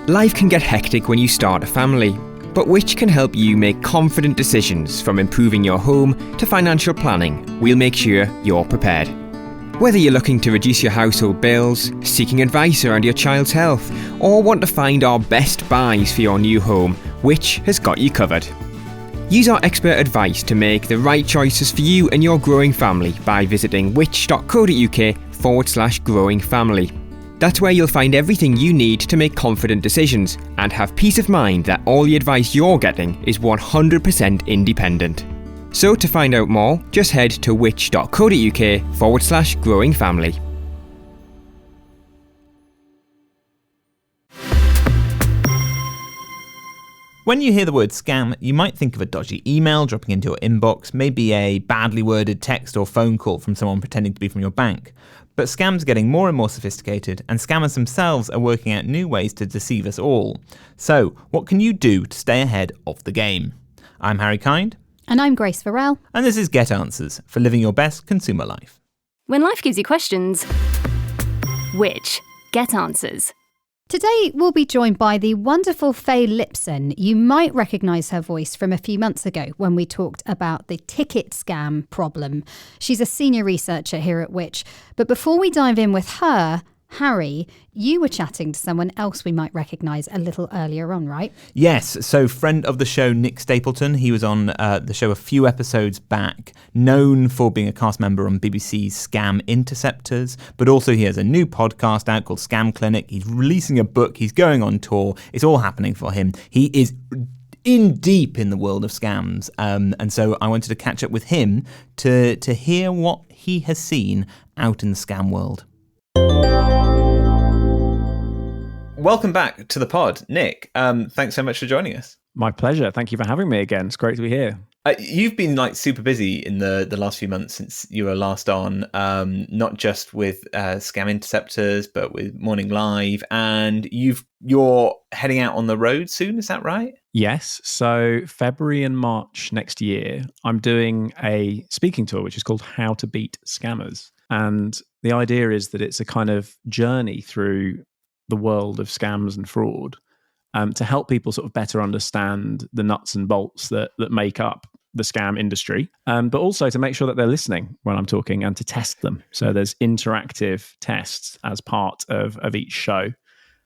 Life can get hectic when you start a family, but which can help you make confident decisions from improving your home to financial planning. We'll make sure you're prepared. Whether you're looking to reduce your household bills, seeking advice around your child's health, or want to find our best buys for your new home, Which has got you covered. Use our expert advice to make the right choices for you and your growing family by visiting which.co.uk/growing family. That's where you'll find everything you need to make confident decisions and have peace of mind that all the advice you're getting is 100% independent. So to find out more, just head to which.co.uk/growing family. When you hear the word scam, you might think of a dodgy email dropping into your inbox, maybe a badly worded text or phone call from someone pretending to be from your bank. But scams are getting more and more sophisticated, and scammers themselves are working out new ways to deceive us all. So, what can you do to stay ahead of the game? I'm Harry Kind. And I'm Grace Farrell. And this is Get Answers for living your best consumer life. When life gives you questions, which Get Answers. Today, we'll be joined by the wonderful Faye Lipson. You might recognise her voice from a few months ago when we talked about the ticket scam problem. She's a senior researcher here at Which. But before we dive in with her, Harry, you were chatting to someone else we might recognise a little earlier on, right? Yes, so friend of the show, Nick Stapleton. He was on the show a few episodes back, known for being a cast member on BBC's Scam Interceptors, but also he has a new podcast out called Scam Clinic. He's releasing a book, he's going on tour, it's all happening for him. He is in deep in the world of scams, and so I wanted to catch up with him to hear what he has seen out in the scam world. Welcome back to the pod, Nick. Thanks so much for joining us. My pleasure. Thank you for having me again. It's great to be here. You've been super busy in the last few months since you were last on, not just with Scam Interceptors, but with Morning Live, and you're heading out on the road soon. Is that right? Yes. So February and March next year, I'm doing a speaking tour, which is called How to Beat Scammers. And the idea is that it's a kind of journey through the world of scams and fraud, to help people sort of better understand the nuts and bolts that make up the scam industry, but also to make sure that they're listening when I'm talking and to test them. So there's interactive tests as part of each show.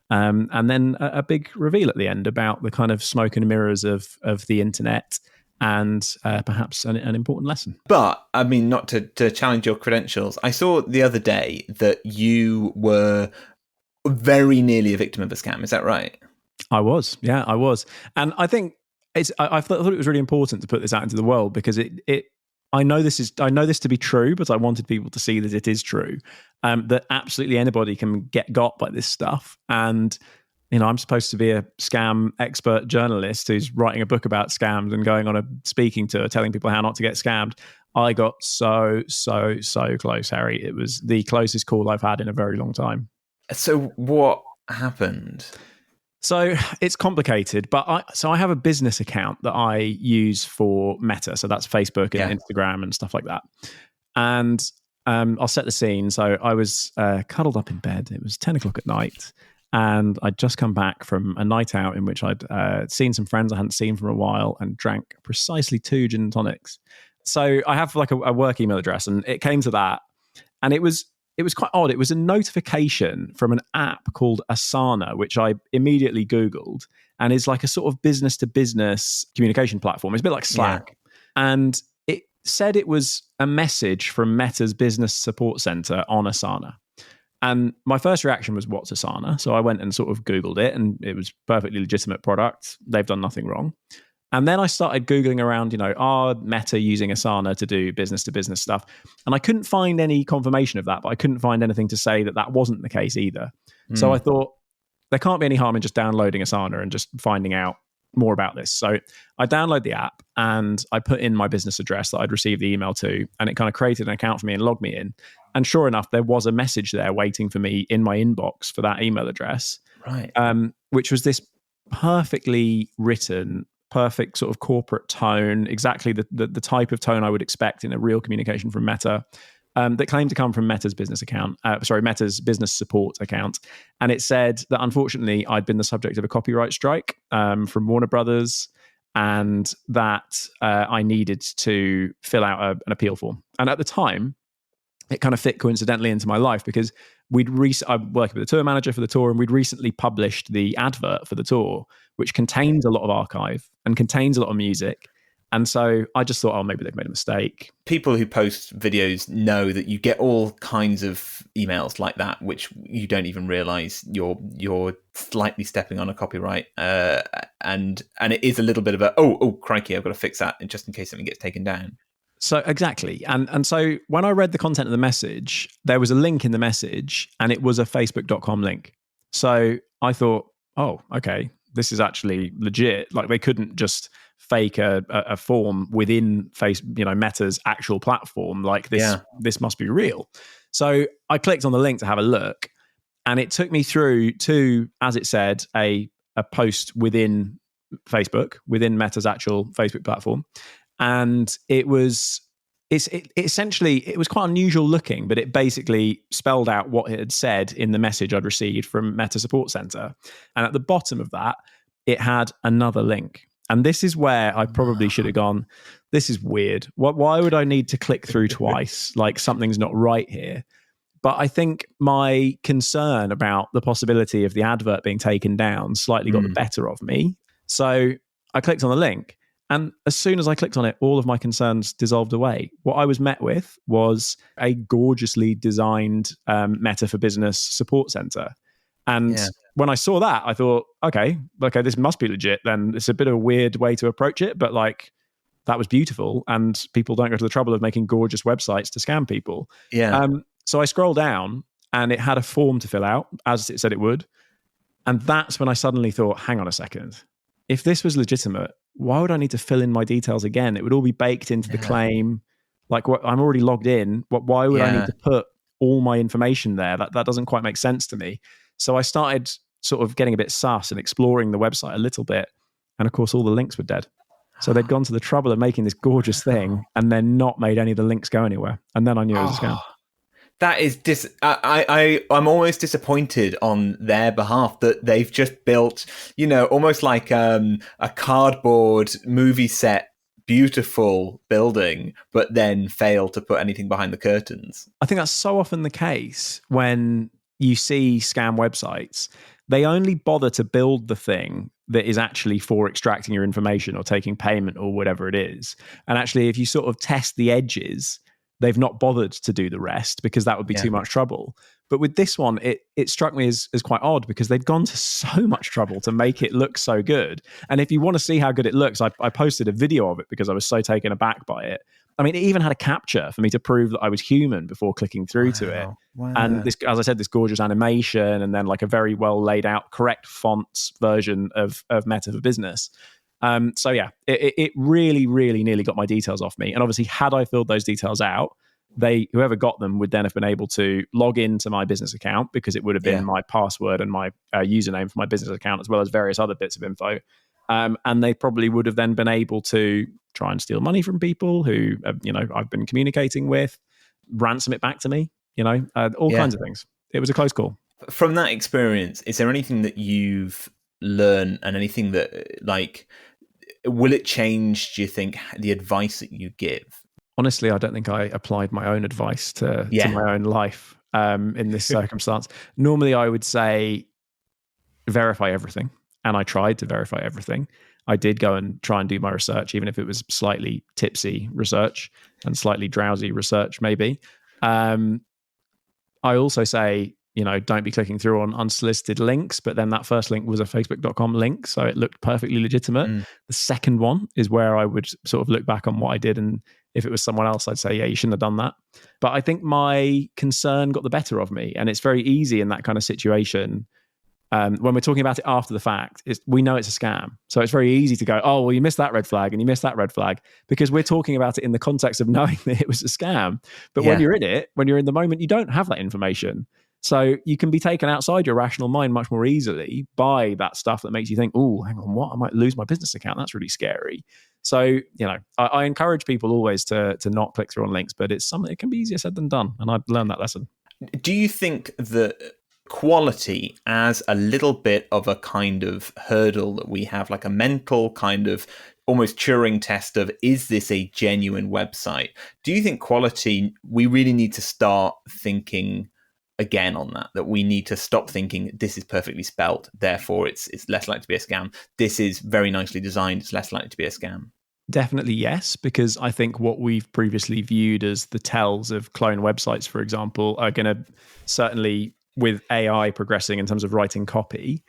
And then a big reveal at the end about the kind of smoke and mirrors of the internet and perhaps an important lesson. But, I mean, not to challenge your credentials, I saw the other day that you were very nearly a victim of a scam. Is that right? I was. Yeah, I was. And I think I thought it was really important to put this out into the world because I know this to be true, but I wanted people to see that it is true. That absolutely anybody can get got by this stuff. And, you know, I'm supposed to be a scam expert journalist who's writing a book about scams and going on a speaking tour telling people how not to get scammed. I got so close, Harry. It was the closest call I've had in a very long time. So what happened? So it's complicated, but I have a business account that I use for Meta. So that's Facebook and Instagram and stuff like that. And I'll set the scene. So I was cuddled up in bed. It was 10 o'clock at night. And I'd just come back from a night out in which I'd seen some friends I hadn't seen for a while and drank precisely 2 gin and tonics. So I have like a work email address, and it came to that. And it was quite odd. It was a notification from an app called Asana, which I immediately Googled, and is like a sort of business-to-business communication platform. It's a bit like Slack. Yeah. And it said it was a message from Meta's business support center on Asana. And my first reaction was, what's Asana? So I went and sort of Googled it, and it was a perfectly legitimate product. They've done nothing wrong. And then I started Googling around, are Meta using Asana to do business-to-business stuff? And I couldn't find any confirmation of that, but I couldn't find anything to say that wasn't the case either. So I thought, there can't be any harm in just downloading Asana and just finding out more about this. So I downloaded the app and I put in my business address that I'd received the email to, and it kind of created an account for me and logged me in. And sure enough, there was a message there waiting for me in my inbox for that email address, right? Which was this perfectly written, perfect sort of corporate tone, exactly the type of tone I would expect in a real communication from Meta. that claimed to come from Meta's business account. Meta's business support account, and it said that unfortunately I'd been the subject of a copyright strike from Warner Brothers, and that I needed to fill out an appeal form. And at the time, it kind of fit coincidentally into my life because I'm working with a tour manager for the tour, and we'd recently published the advert for the tour, which contains a lot of archive and contains a lot of music. And so I just thought, maybe they've made a mistake. People who post videos know that you get all kinds of emails like that, which you don't even realize you're slightly stepping on a copyright. And it is a little bit of oh, crikey, I've got to fix that just in case something gets taken down. So exactly. And so when I read the content of the message, there was a link in the message and it was a facebook.com link. So I thought, oh, okay, this is actually legit. Like they couldn't just fake a form within Meta's actual platform. Like this must be real. So I clicked on the link to have a look, and it took me through to, as it said, a post within Facebook, within Meta's actual Facebook platform. And it was quite unusual looking, but it basically spelled out what it had said in the message I'd received from Meta Support Center. And at the bottom of that, it had another link. And this is where I probably should have gone, this is weird. Why would I need to click through twice? Like something's not right here. But I think my concern about the possibility of the advert being taken down slightly got the better of me. So I clicked on the link. And as soon as I clicked on it, all of my concerns dissolved away. What I was met with was a gorgeously designed Meta for Business support center. And when I saw that, I thought, okay, this must be legit. Then it's a bit of a weird way to approach it, but like that was beautiful. And people don't go to the trouble of making gorgeous websites to scam people. Yeah. So I scrolled down and it had a form to fill out, as it said it would. And that's when I suddenly thought, hang on a second. If this was legitimate, why would I need to fill in my details again? It would all be baked into the claim. Like I'm already logged in. Why would I need to put all my information there? That doesn't quite make sense to me. So I started sort of getting a bit sus and exploring the website a little bit. And of course, all the links were dead. So they'd gone to the trouble of making this gorgeous thing and then not made any of the links go anywhere. And then I knew it was a scam. That is I'm almost disappointed on their behalf that they've just built, almost like a cardboard movie set, beautiful building, but then failed to put anything behind the curtains. I think that's so often the case when you see scam websites. They only bother to build the thing that is actually for extracting your information or taking payment or whatever it is. And actually, if you sort of test the edges, they've not bothered to do the rest because that would be too much trouble. But with this one, it struck me as quite odd because they'd gone to so much trouble to make it look so good. And if you want to see how good it looks, I posted a video of it because I was so taken aback by it. I mean, it even had a captcha for me to prove that I was human before clicking through to it. Wow. And this, as I said, this gorgeous animation and then like a very well laid out, correct fonts version of Meta for Business. So yeah, it really, really nearly got my details off me. And obviously, had I filled those details out, whoever got them would then have been able to log into my business account because it would have been my password and my username for my business account, as well as various other bits of info. And they probably would have then been able to try and steal money from people who, I've been communicating with, ransom it back to me, all kinds of things. It was a close call. From that experience, is there anything that you've learned and anything that, will it change, do you think, the advice that you give? Honestly, I don't think I applied my own advice to my own life in this circumstance. Normally, I would say verify everything. And I tried to verify everything. I did go and try and do my research, even if it was slightly tipsy research and slightly drowsy research, maybe. I also say, don't be clicking through on unsolicited links. But then that first link was a facebook.com link. So it looked perfectly legitimate. The second one is where I would sort of look back on what I did. And if it was someone else, I'd say, yeah, you shouldn't have done that. But I think my concern got the better of me. And it's very easy in that kind of situation. When we're talking about it after the fact, we know it's a scam. So it's very easy to go, oh, well, you missed that red flag and you missed that red flag, because we're talking about it in the context of knowing that it was a scam. But when you're in it, when you're in the moment, you don't have that information. So you can be taken outside your rational mind much more easily by that stuff that makes you think, oh, hang on, what? I might lose my business account. That's really scary. So, I encourage people always to not click through on links, but it's something that can be easier said than done. And I've learned that lesson. Do you think that quality as a little bit of a kind of hurdle that we have, like a mental kind of almost Turing test of, is this a genuine website? Do you think quality, we really need to start thinking again on that we need to stop thinking this is perfectly spelt, therefore it's less likely to be a scam. This is very nicely designed, it's less likely to be a scam. Definitely yes, because I think what we've previously viewed as the tells of clone websites, for example, are going to certainly, with AI progressing in terms of writing copy,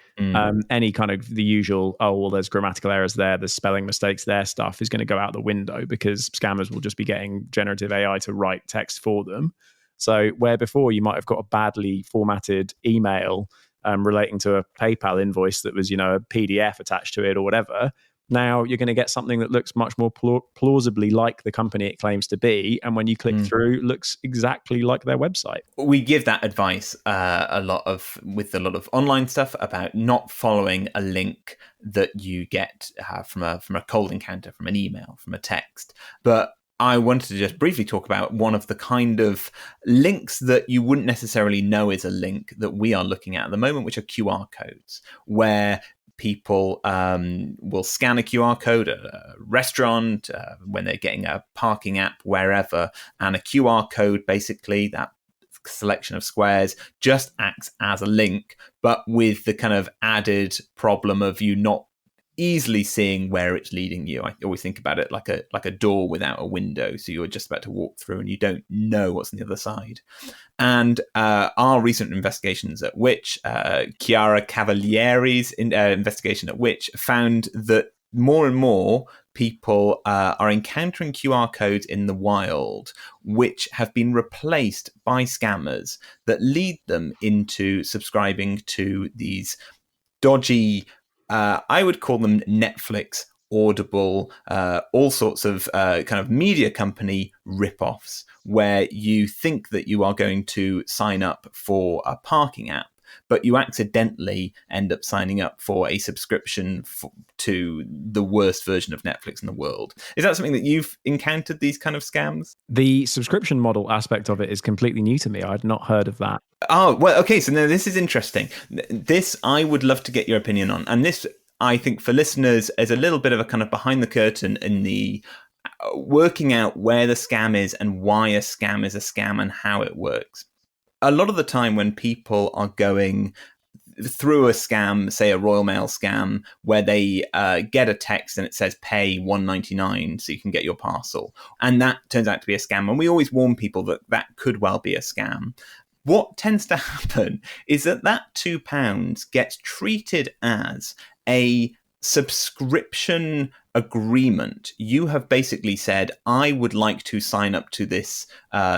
any kind of the usual, there's grammatical errors there's spelling mistakes there stuff is going to go out the window because scammers will just be getting generative AI to write text for them. So where before you might have got a badly formatted email relating to a PayPal invoice that was, a PDF attached to it or whatever, now you're going to get something that looks much more plausibly like the company it claims to be. And when you click through, looks exactly like their website. We give that advice with a lot of online stuff about not following a link that you get from a cold encounter, from an email, from a text. But I wanted to just briefly talk about one of the kind of links that you wouldn't necessarily know is a link that we are looking at the moment, which are QR codes, where people will scan a QR code at a restaurant, when they're getting a parking app, wherever, and a QR code, basically that selection of squares, just acts as a link, but with the kind of added problem of you not easily seeing where it's leading you. I always think about it like a door without a window. So you're just about to walk through and you don't know what's on the other side. And our recent investigations at Which, Chiara Cavalieri's investigation at Which, found that more and more people are encountering QR codes in the wild, which have been replaced by scammers that lead them into subscribing to these dodgy, I would call them Netflix, Audible, all sorts of kind of media company rip-offs, where you think that you are going to sign up for a parking app, but you accidentally end up signing up for a subscription to the worst version of Netflix in the world. Is that something that you've encountered, these kind of scams? The subscription model aspect of it is completely new to me. I'd not heard of that. Oh, well, okay. So now this is interesting. This I would love to get your opinion on. And this, I think, for listeners, is a little bit of a kind of behind the curtain in the working out where the scam is and why a scam is a scam and how it works. A lot of the time when people are going through a scam, say a Royal Mail scam, where they get a text and it says pay $1.99 so you can get your parcel, and that turns out to be a scam, and we always warn people that that could well be a scam. What tends to happen is that £2 gets treated as a subscription agreement. You have basically said, I would like to sign up to this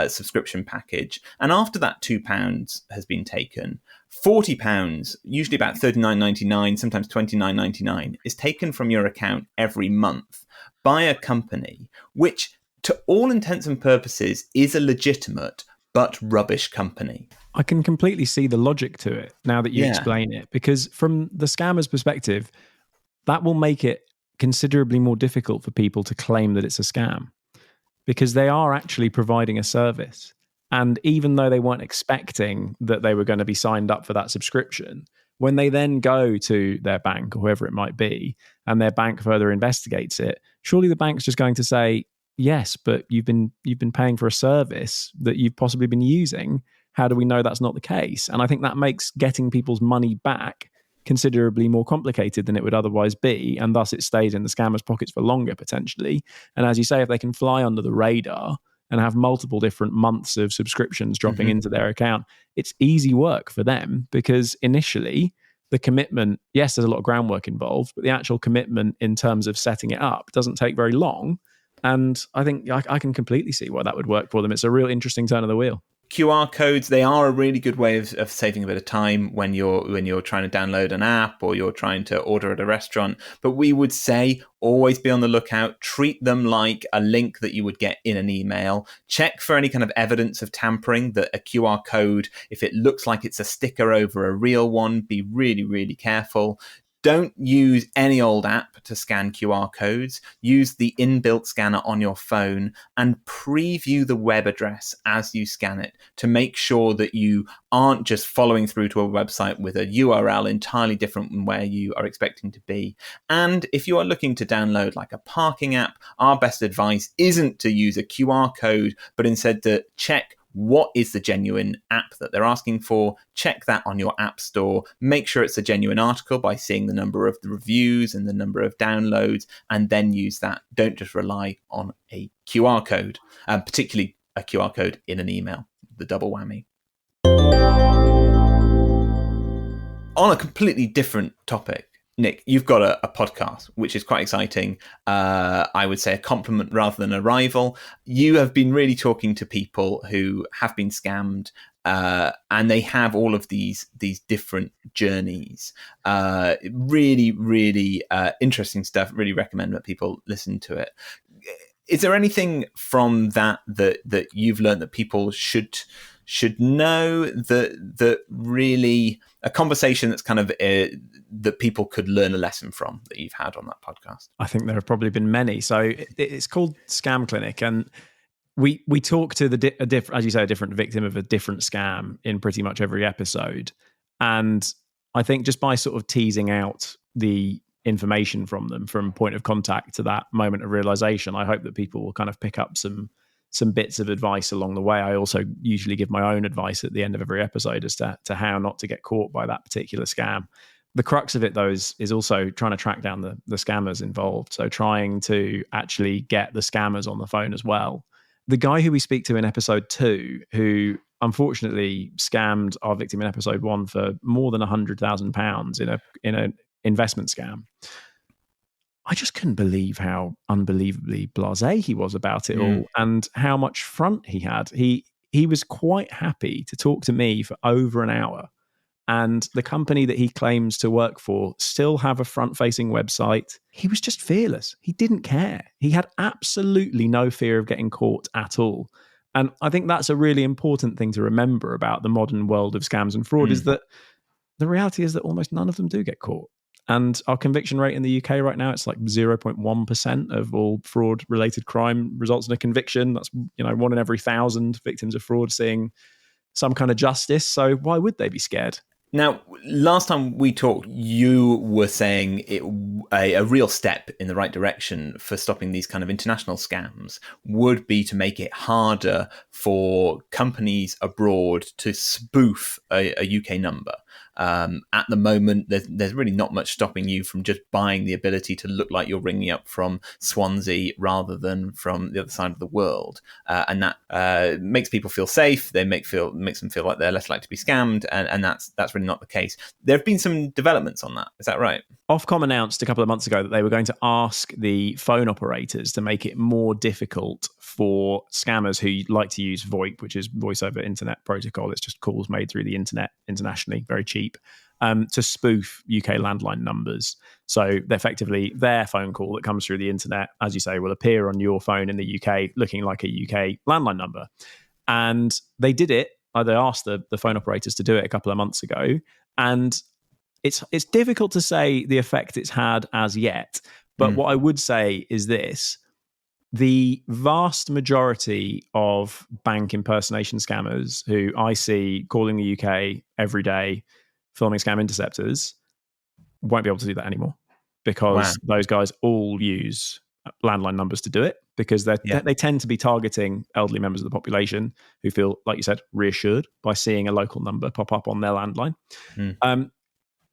subscription package. And after that £2 has been taken, £40, usually about $39.99, sometimes $29.99, is taken from your account every month by a company, which to all intents and purposes is a legitimate but rubbish company. I can completely see the logic to it now that you explain it, because from the scammer's perspective, that will make it considerably more difficult for people to claim that it's a scam, because they are actually providing a service. And even though they weren't expecting that they were going to be signed up for that subscription, when they then go to their bank or whoever it might be, and their bank further investigates it, surely the bank's just going to say, yes, but you've been paying for a service that you've possibly been using. How do we know that's not the case? And I think that makes getting people's money back considerably more complicated than it would otherwise be, and thus it stays in the scammers' pockets for longer potentially. And as you say, if they can fly under the radar and have multiple different months of subscriptions dropping into their account, it's easy work for them, because initially the commitment, yes, there's a lot of groundwork involved, but the actual commitment in terms of setting it up doesn't take very long. And I think I can completely see why that would work for them. It's a real interesting turn of the wheel. QR codes, they are a really good way of saving a bit of time when you're trying to download an app or you're trying to order at a restaurant. But we would say always be on the lookout. Treat them like a link that you would get in an email. Check for any kind of evidence of tampering, that a QR code, if it looks like it's a sticker over a real one, be really, really careful. Don't use any old app to scan QR codes. Use the inbuilt scanner on your phone and preview the web address as you scan it to make sure that you aren't just following through to a website with a URL entirely different from where you are expecting to be. And if you are looking to download like a parking app, our best advice isn't to use a QR code, but instead to check what is the genuine app that they're asking for. Check that on your app store. Make sure it's a genuine article by seeing the number of the reviews and the number of downloads, and then use that. Don't just rely on a QR code, particularly a QR code in an email, the double whammy. On a completely different topic, Nick, you've got a podcast, which is quite exciting. I would say a compliment rather than a rival. You have been really talking to people who have been scammed, and they have all of these different journeys. Really, really interesting stuff. Really recommend that people listen to it. Is there anything from that you've learned that people should know, that really a conversation that's kind of that people could learn a lesson from that you've had on that podcast? I think there have probably been many. So it's called Scam Clinic, and we talk to as you say, a different victim of a different scam in pretty much every episode. And I think just by sort of teasing out the information from them from point of contact to that moment of realization, I hope that people will kind of pick up some bits of advice along the way. I also usually give my own advice at the end of every episode as to how not to get caught by that particular scam. The crux of it, though, is also trying to track down the scammers involved. So trying to actually get the scammers on the phone as well. The guy who we speak to in episode 2, who unfortunately scammed our victim in episode 1 for more than £100,000 in an investment scam, I just couldn't believe how unbelievably blasé he was about it all, and how much front he had. He was quite happy to talk to me for over an hour, and the company that he claims to work for still have a front-facing website. He was just fearless. He didn't care. He had absolutely no fear of getting caught at all. And I think that's a really important thing to remember about the modern world of scams and fraud, is that the reality is that almost none of them do get caught. And our conviction rate in the UK right now, it's like 0.1% of all fraud-related crime results in a conviction. That's 1 in every 1,000 victims of fraud seeing some kind of justice. So why would they be scared? Now, last time we talked, you were saying a real step in the right direction for stopping these kind of international scams would be to make it harder for companies abroad to spoof a UK number. At the moment, there's really not much stopping you from just buying the ability to look like you're ringing up from Swansea rather than from the other side of the world, and that makes people feel safe. Makes them feel like they're less likely to be scammed, and that's really not the case. There have been some developments on that. Is that right? Ofcom announced a couple of months ago that they were going to ask the phone operators to make it more difficult for scammers who like to use VoIP, which is voice over internet protocol. It's just calls made through the internet internationally, very cheap, to spoof UK landline numbers. So effectively, their phone call that comes through the internet, as you say, will appear on your phone in the UK looking like a UK landline number. And they did it. They asked the phone operators to do it a couple of months ago. And it's difficult to say the effect it's had as yet. But what I would say is this: the vast majority of bank impersonation scammers who I see calling the UK every day, filming scam interceptors, won't be able to do that anymore, because those guys all use landline numbers to do it, because they tend to be targeting elderly members of the population who feel, like you said, reassured by seeing a local number pop up on their landline.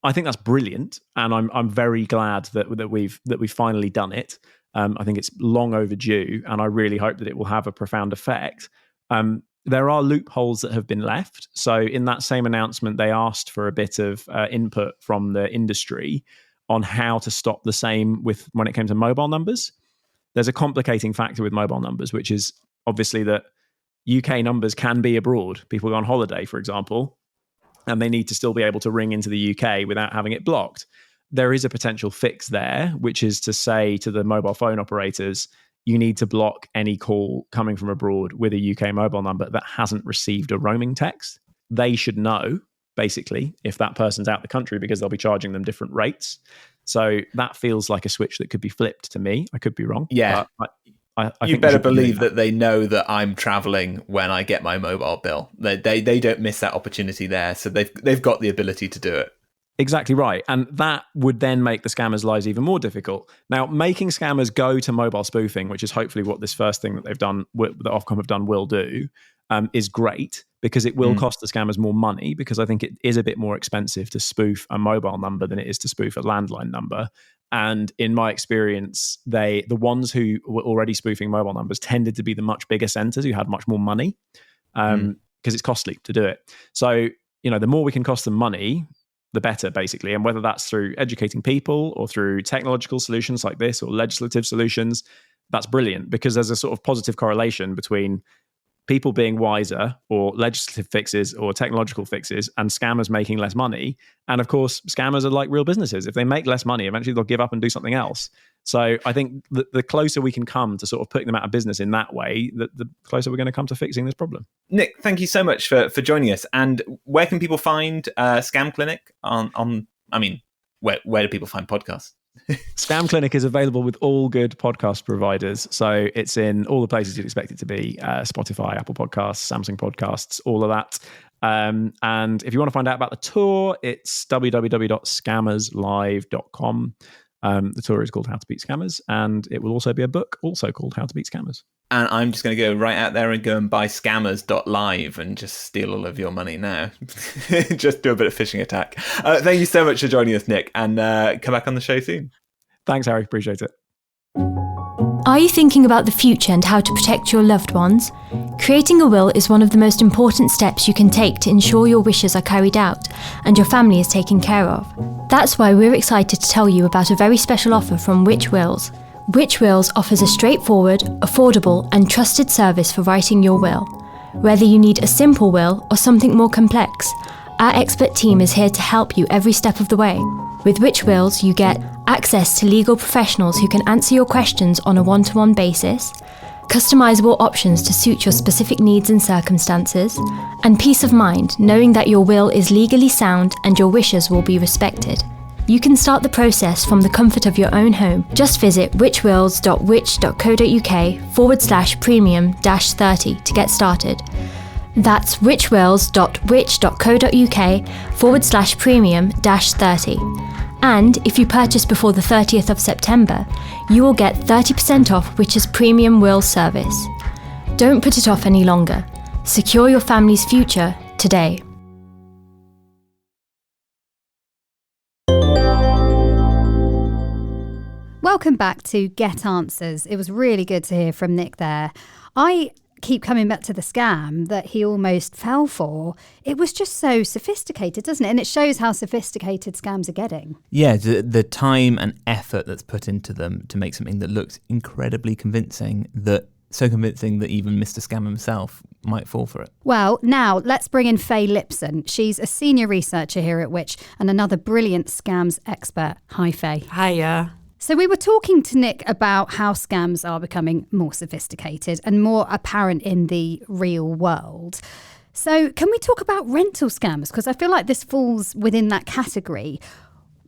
I think that's brilliant, and I'm very glad that we've finally done it. I think it's long overdue, and I really hope that it will have a profound effect. There are loopholes that have been left. So in that same announcement, they asked for a bit of input from the industry on how to stop the same when it came to mobile numbers. There's a complicating factor with mobile numbers, which is obviously that UK numbers can be abroad. People go on holiday, for example, and they need to still be able to ring into the UK without having it blocked. There is a potential fix there, which is to say to the mobile phone operators, you need to block any call coming from abroad with a UK mobile number that hasn't received a roaming text. They should know, basically, if that person's out the country, because they'll be charging them different rates. So that feels like a switch that could be flipped to me. I could be wrong. Yeah. I you think better believe that they know that I'm traveling when I get my mobile bill. They don't miss that opportunity there. So they've got the ability to do it. Exactly right. And that would then make the scammers' lives even more difficult. Now, making scammers go to mobile spoofing, which is hopefully what this first thing that they've done, that Ofcom have done, will do, is great, because it will cost the scammers more money, because I think it is a bit more expensive to spoof a mobile number than it is to spoof a landline number. And in my experience, the ones who were already spoofing mobile numbers tended to be the much bigger centers who had much more money, because it's costly to do it. So, the more we can cost them money, the better, basically. And whether that's through educating people or through technological solutions like this or legislative solutions, that's brilliant, because there's a sort of positive correlation between people being wiser, or legislative fixes or technological fixes, and scammers making less money. And of course, scammers are like real businesses. If they make less money, eventually they'll give up and do something else. So I think the closer we can come to sort of putting them out of business in that way, the closer we're going to come to fixing this problem. Nick, thank you so much for joining us. And where can people find Scam Clinic where do people find podcasts? Scam Clinic is available with all good podcast providers. So it's in all the places you'd expect it to be: Spotify, Apple Podcasts, Samsung Podcasts, all of that. And if you want to find out about the tour, it's www.scammerslive.com. The tour is called How to Beat Scammers, and it will also be a book also called How to Beat Scammers. And I'm just going to go right out there and go and buy scammers.live and just steal all of your money now. Just do a bit of phishing attack. Thank you so much for joining us, Nick, and come back on the show soon. Thanks, Harry. Appreciate it. Are you thinking about the future and how to protect your loved ones? Creating a will is one of the most important steps you can take to ensure your wishes are carried out and your family is taken care of. That's why we're excited to tell you about a very special offer from Which Wills. Which Wills offers a straightforward, affordable and trusted service for writing your will. Whether you need a simple will or something more complex, our expert team is here to help you every step of the way. With Which Wills, you get access to legal professionals who can answer your questions on a one-to-one basis, customizable options to suit your specific needs and circumstances, and peace of mind knowing that your will is legally sound and your wishes will be respected. You can start the process from the comfort of your own home. Just visit whichwills.which.co.uk/premium-30 to get started. That's whichwills.which.co.uk/premium-30. And if you purchase before the 30th of September, you will get 30% off Which's premium will service. Don't put it off any longer. Secure your family's future today. Welcome back to Get Answers. It was really good to hear from Nick there. I keep coming back to the scam that he almost fell for. It was just so sophisticated, doesn't it? And it shows how sophisticated scams are getting. Yeah, the time and effort that's put into them to make something that looks incredibly convincing, so convincing that even Mr. Scam himself might fall for it. Well, now let's bring in Faye Lipson. She's a senior researcher here at Which and another brilliant scams expert. Hi, Faye. Hiya. So we were talking to Nick about how scams are becoming more sophisticated and more apparent in the real world. So can we talk about rental scams? Because I feel like this falls within that category.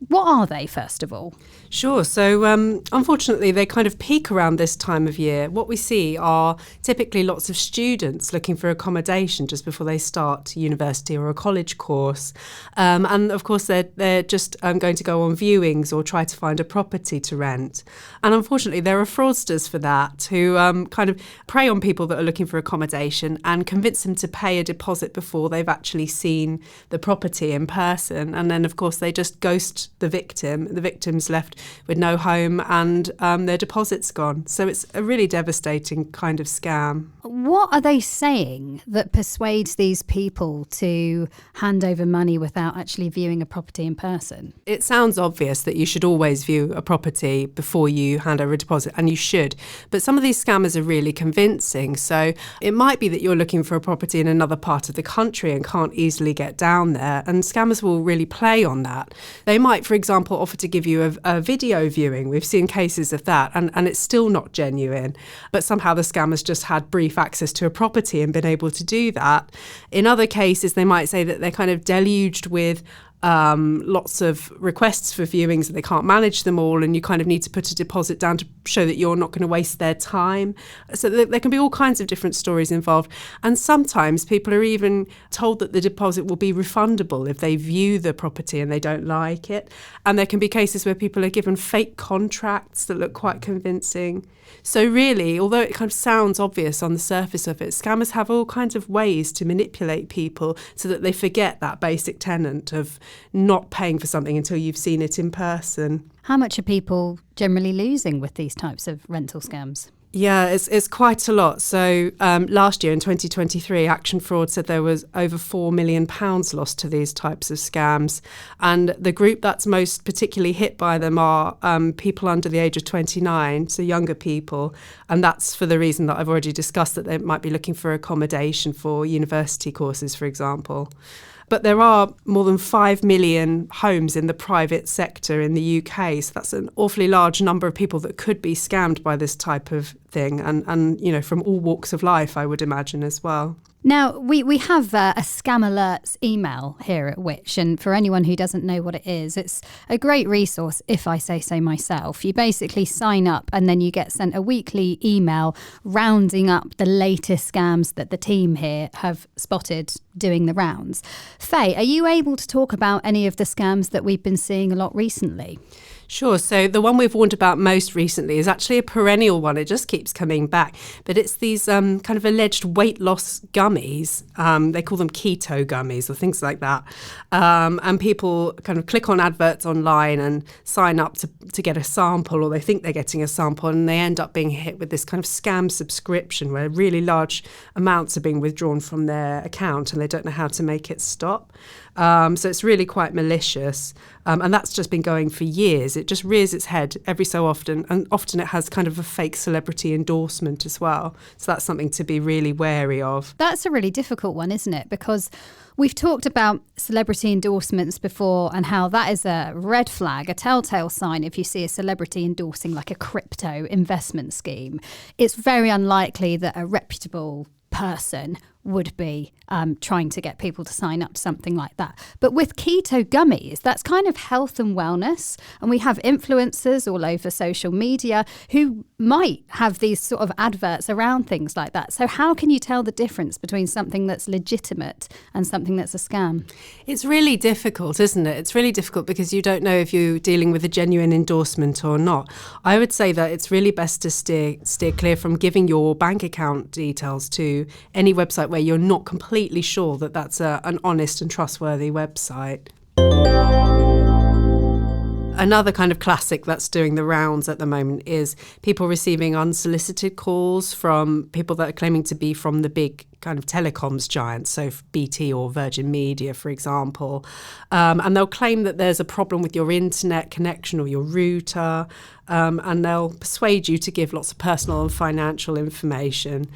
What are they, first of all? Sure. So unfortunately, they kind of peak around this time of year. What we see are typically lots of students looking for accommodation just before they start university or a college course. And of course, they're just going to go on viewings or try to find a property to rent. And unfortunately, there are fraudsters for that who kind of prey on people that are looking for accommodation and convince them to pay a deposit before they've actually seen the property in person. And then, of course, they just ghost the victim. The victim's left with no home and their deposit's gone. So it's a really devastating kind of scam. What are they saying that persuades these people to hand over money without actually viewing a property in person? It sounds obvious that you should always view a property before you hand over a deposit, and you should. But some of these scammers are really convincing. So it might be that you're looking for a property in another part of the country and can't easily get down there, and scammers will really play on that. They might, for example, offer to give you a video viewing. We've seen cases of that, and it's still not genuine. But somehow the scammers just had brief access to a property and been able to do that. In other cases, they might say that they're kind of deluged with lots of requests for viewings and they can't manage them all, and you kind of need to put a deposit down to show that you're not going to waste their time. So there can be all kinds of different stories involved, and sometimes people are even told that the deposit will be refundable if they view the property and they don't like it. And there can be cases where people are given fake contracts that look quite convincing. So really, although it kind of sounds obvious on the surface of it, scammers have all kinds of ways to manipulate people so that they forget that basic tenet of not paying for something until you've seen it in person. How much are people generally losing with these types of rental scams? Yeah, it's quite a lot. So last year in 2023, Action Fraud said there was over £4 million lost to these types of scams. And the group that's most particularly hit by them are people under the age of 29, so younger people. And that's for the reason that I've already discussed, that they might be looking for accommodation for university courses, for example. But there are more than 5 million homes in the private sector in the UK. So that's an awfully large number of people that could be scammed by this type of thing. And you know, from all walks of life, I would imagine as well. Now, we have a scam alerts email here at Which, and for anyone who doesn't know what it is, it's a great resource, if I say so myself. You basically sign up and then you get sent a weekly email rounding up the latest scams that the team here have spotted doing the rounds. Faye, are you able to talk about any of the scams that we've been seeing a lot recently? Sure. So the one we've warned about most recently is actually a perennial one. It just keeps coming back. But it's these kind of alleged weight loss gummies. They call them keto gummies or things like that. And people kind of click on adverts online and sign up to get a sample, or they think they're getting a sample, and they end up being hit with this kind of scam subscription where really large amounts are being withdrawn from their account and they don't know how to make it stop. So it's really quite malicious. And that's just been going for years. It just rears its head every so often. And often it has kind of a fake celebrity endorsement as well. So that's something to be really wary of. That's a really difficult one, isn't it? Because we've talked about celebrity endorsements before and how that is a red flag, a telltale sign if you see a celebrity endorsing like a crypto investment scheme. It's very unlikely that a reputable person would be trying to get people to sign up to something like that. But with keto gummies, that's kind of health and wellness. And we have influencers all over social media who might have these sort of adverts around things like that. So how can you tell the difference between something that's legitimate and something that's a scam? It's really difficult, isn't it? It's really difficult because you don't know if you're dealing with a genuine endorsement or not. I would say that it's really best to steer clear from giving your bank account details to any website where you're not completely sure that that's an honest and trustworthy website. Another kind of classic that's doing the rounds at the moment is people receiving unsolicited calls from people that are claiming to be from the big kind of telecoms giants, so BT or Virgin Media, for example. And they'll claim that there's a problem with your internet connection or your router, and they'll persuade you to give lots of personal and financial information,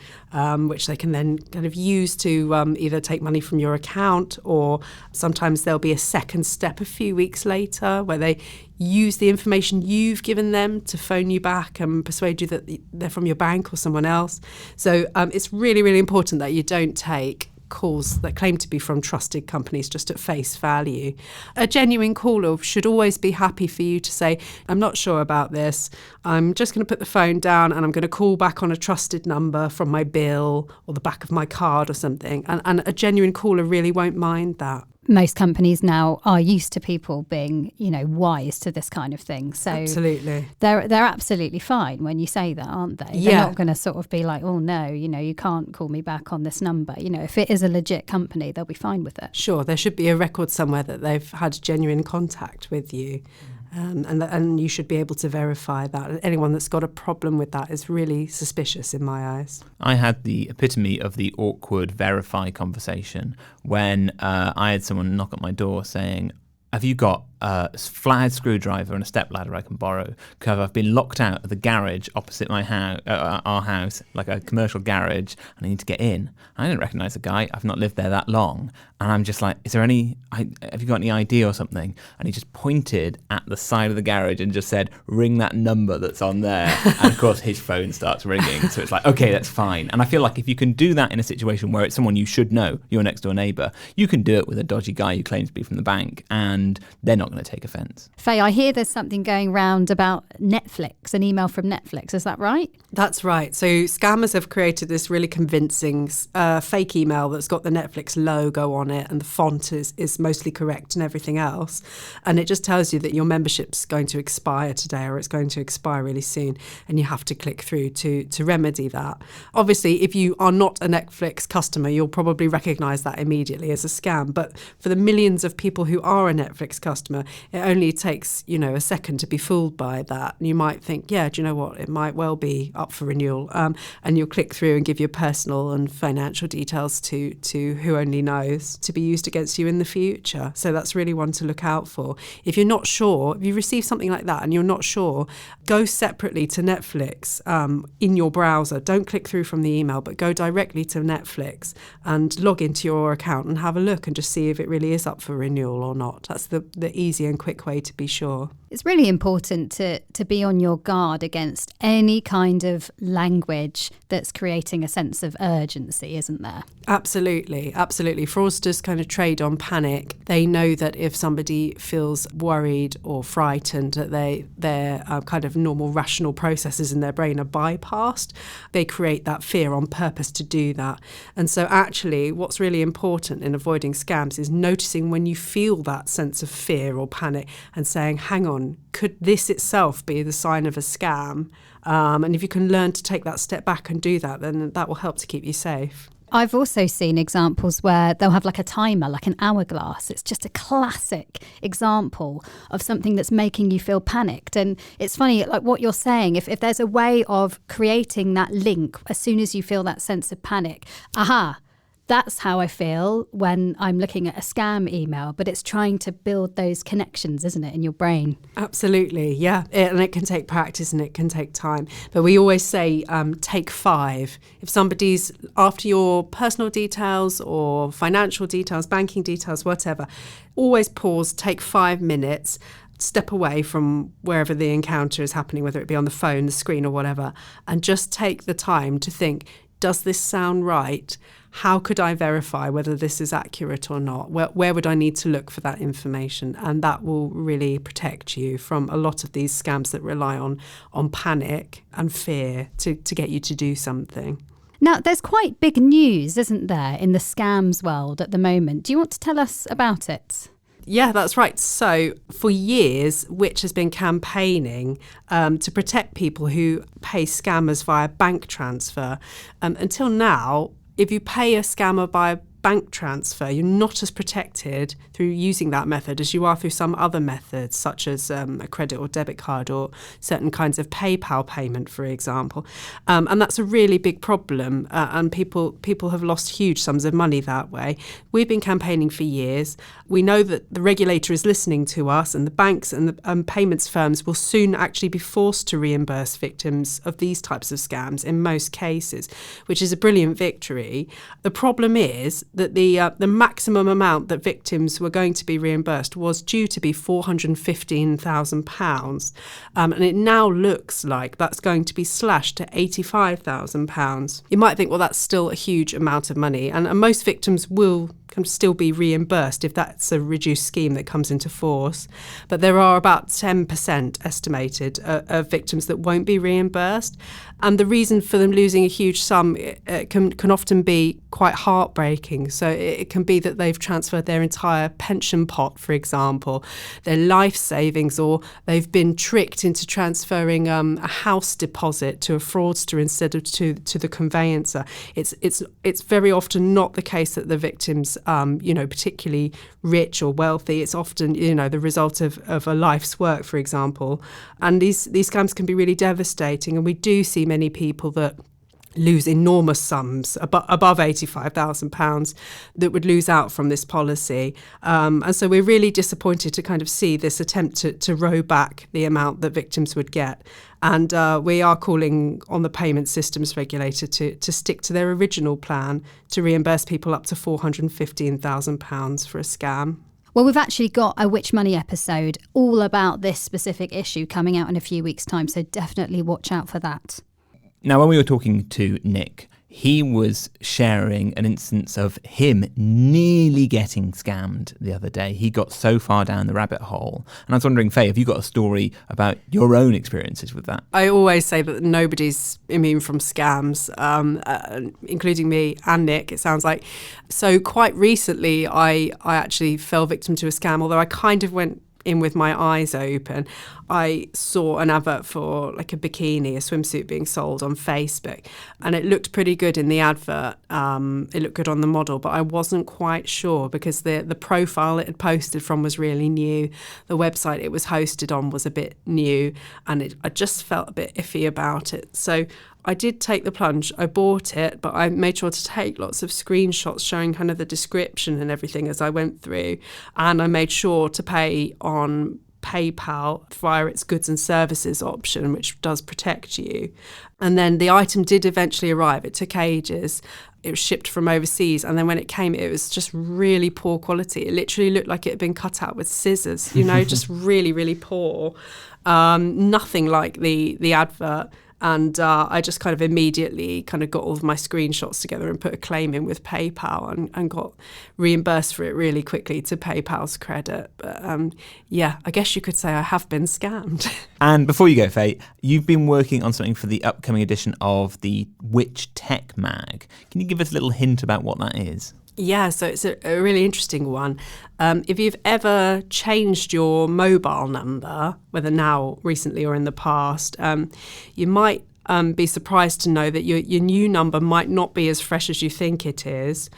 which they can then kind of use to either take money from your account, or sometimes there'll be a second step a few weeks later where they use the information you've given them to phone you back and persuade you that they're from your bank or someone else. So it's really, really important that you don't take calls that claim to be from trusted companies just at face value. A genuine caller should always be happy for you to say, I'm not sure about this. I'm just going to put the phone down and I'm going to call back on a trusted number from my bill or the back of my card or something. And a genuine caller really won't mind that. most companies now are used to people being, wise to this kind of thing. So absolutely, they're absolutely fine when you say that, aren't they? Yeah. They're not going to sort of be like, oh no, you can't call me back on this number. If it is a legit company, they'll be fine with it. Sure, there should be a record somewhere that they've had genuine contact with you. And you should be able to verify that. Anyone that's got a problem with that is really suspicious in my eyes. I had the epitome of the awkward verify conversation when I had someone knock at my door saying, have you got a flathead screwdriver and a stepladder I can borrow? Because I've been locked out of the garage opposite my our house, like a commercial garage, and I need to get in. I didn't recognise the guy. I've not lived there that long. And I'm just like, have you got any ID or something? And he just pointed at the side of the garage and just said, ring that number that's on there. And of course his phone starts ringing. So it's like, okay, that's fine. And I feel like if you can do that in a situation where it's someone you should know, your next door neighbour, you can do it with a dodgy guy who claims to be from the bank, and they're not going to take offence. Faye, I hear there's something going round about Netflix, an email from Netflix. Is that right? That's right. So scammers have created this really convincing fake email that's got the Netflix logo on it, and the font is mostly correct and everything else. And it just tells you that your membership's going to expire today, or it's going to expire really soon, and you have to click through to remedy that. Obviously, if you are not a Netflix customer, you'll probably recognise that immediately as a scam. But for the millions of people who are a Netflix customer, it only takes, a second to be fooled by that. And you might think, yeah, do you know what? It might well be up for renewal. And you'll click through and give your personal and financial details to who only knows, to be used against you in the future. So that's really one to look out for. If you're not sure, if you receive something like that and you're not sure, go separately to Netflix in your browser. Don't click through from the email, but go directly to Netflix and log into your account and have a look and just see if it really is up for renewal or not. That's the easy and quick way to be sure. It's really important to be on your guard against any kind of language that's creating a sense of urgency, isn't there? Absolutely, absolutely. Fraudsters kind of trade on panic. They know that if somebody feels worried or frightened, that their kind of normal rational processes in their brain are bypassed. They create that fear on purpose to do that. And so actually what's really important in avoiding scams is noticing when you feel that sense of fear or panic and saying, hang on, could this itself be the sign of a scam? And if you can learn to take that step back and do that, then that will help to keep you safe. I've also seen examples where they'll have like a timer, like an hourglass. It's just a classic example of something that's making you feel panicked. And it's funny, like what you're saying, if there's a way of creating that link as soon as you feel that sense of panic, that's how I feel when I'm looking at a scam email, but it's trying to build those connections, isn't it, in your brain? Absolutely, yeah. And it can take practice and it can take time. But we always say take 5. If somebody's after your personal details or financial details, banking details, whatever, always pause, take 5 minutes, step away from wherever the encounter is happening, whether it be on the phone, the screen or whatever, and just take the time to think, does this sound right? How could I verify whether this is accurate or not? Where would I need to look for that information? And that will really protect you from a lot of these scams that rely on panic and fear to get you to do something. Now, there's quite big news, isn't there, in the scams world at the moment. Do you want to tell us about it? Yeah, that's right. So for years, Which has been campaigning to protect people who pay scammers via bank transfer. Until now, if you pay a scammer by bank transfer, you're not as protected through using that method as you are through some other methods, such as a credit or debit card or certain kinds of PayPal payment, for example. And that's a really big problem, and people have lost huge sums of money that way. We've been campaigning for years. We know that the regulator is listening to us, and the banks and the payments firms will soon actually be forced to reimburse victims of these types of scams in most cases, which is a brilliant victory. The problem is that the maximum amount that victims were going to be reimbursed was due to be £415,000, and it now looks like that's going to be slashed to £85,000. You might think, well, that's still a huge amount of money, and most victims will can still be reimbursed if that's a reduced scheme that comes into force. But there are about 10% estimated of victims that won't be reimbursed. And the reason for them losing a huge sum can often be quite heartbreaking. So it can be that they've transferred their entire pension pot, for example, their life savings, or they've been tricked into transferring a house deposit to a fraudster instead of to the conveyancer. It's very often not the case that the victims, particularly rich or wealthy. It's often, the result of a life's work, for example. And these scams can be really devastating. And we do see many people that lose enormous sums above £85,000 that would lose out from this policy. And so we're really disappointed to kind of see this attempt to row back the amount that victims would get. And we are calling on the payment systems regulator to stick to their original plan to reimburse people up to £415,000 for a scam. Well, we've actually got a Which Money episode all about this specific issue coming out in a few weeks' time, so definitely watch out for that. Now, when we were talking to Nick, he was sharing an instance of him nearly getting scammed the other day. He got so far down the rabbit hole. And I was wondering, Faye, have you got a story about your own experiences with that? I always say that nobody's immune from scams, including me and Nick, it sounds like. So quite recently, I actually fell victim to a scam, although I kind of went in with my eyes open. I saw an advert for like a bikini, a swimsuit being sold on Facebook, and it looked pretty good in the advert. It looked good on the model, but I wasn't quite sure because the profile it had posted from was really new. The website it was hosted on was a bit new, and I just felt a bit iffy about it. So I did take the plunge. I bought it, but I made sure to take lots of screenshots showing kind of the description and everything as I went through. And I made sure to pay on PayPal via its goods and services option, which does protect you. And then the item did eventually arrive. It took ages. It was shipped from overseas. And then when it came, it was just really poor quality. It literally looked like it had been cut out with scissors, just really, really poor. Nothing like the advert. And I just kind of immediately kind of got all of my screenshots together and put a claim in with PayPal and got reimbursed for it really quickly to PayPal's credit. But I guess you could say I have been scammed. And before you go, Faye, you've been working on something for the upcoming edition of the Which Tech Mag. Can you give us a little hint about what that is? Yeah, so it's a really interesting one. If you've ever changed your mobile number, whether now, recently or in the past, you might be surprised to know that your new number might not be as fresh as you think it is.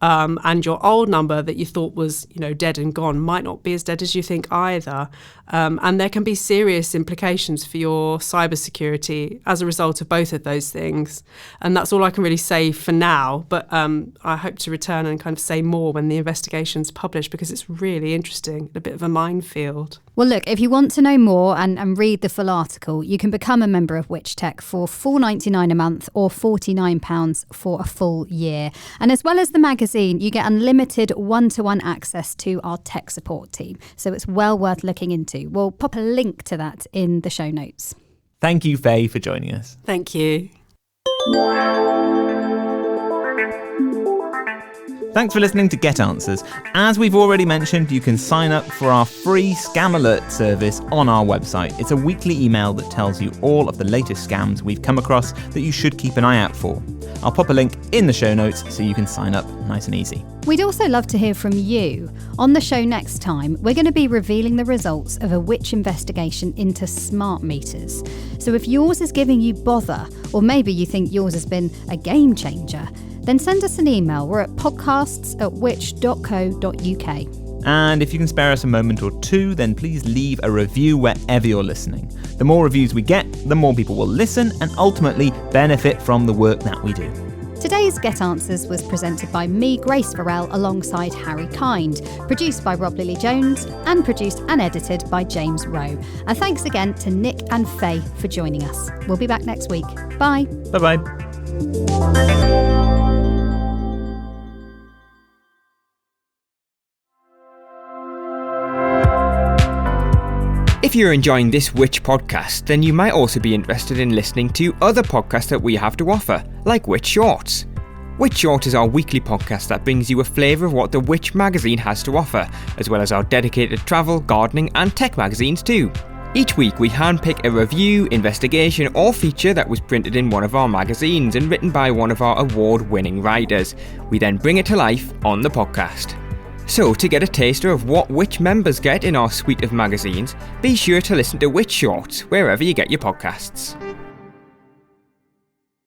And your old number that you thought was, dead and gone might not be as dead as you think either. And there can be serious implications for your cybersecurity as a result of both of those things. And that's all I can really say for now. But I hope to return and kind of say more when the investigation's published, because it's really interesting, a bit of a minefield. Well, look, if you want to know more and read the full article, you can become a member of Which Tech for $4.99 a month or £49 for a full year. And as well as the magazine, you get unlimited one-to-one access to our tech support team. So it's well worth looking into. We'll pop a link to that in the show notes. Thank you, Faye, for joining us. Thank you. Thanks for listening to Get Answers. As we've already mentioned, you can sign up for our free Scam Alert service on our website. It's a weekly email that tells you all of the latest scams we've come across that you should keep an eye out for. I'll pop a link in the show notes so you can sign up nice and easy. We'd also love to hear from you. On the show next time, we're going to be revealing the results of a Which investigation into smart meters. So if yours is giving you bother, or maybe you think yours has been a game changer, then send us an email. We're at podcasts@which.co.uk. And if you can spare us a moment or two, then please leave a review wherever you're listening. The more reviews we get, the more people will listen and ultimately benefit from the work that we do. Today's Get Answers was presented by me, Grace Farrell, alongside Harry Kind, produced by Rob Lilly-Jones, and produced and edited by James Rowe. And thanks again to Nick and Faye for joining us. We'll be back next week. Bye. Bye-bye. If you're enjoying this Which podcast, then you might also be interested in listening to other podcasts that we have to offer, like Which Shorts. Which Short is our weekly podcast that brings you a flavour of what the Which magazine has to offer, as well as our dedicated travel, gardening and tech magazines too. Each week we handpick a review, investigation or feature that was printed in one of our magazines and written by one of our award-winning writers. We then bring it to life on the podcast. So, to get a taster of what Which members get in our suite of magazines, be sure to listen to Which Shorts wherever you get your podcasts.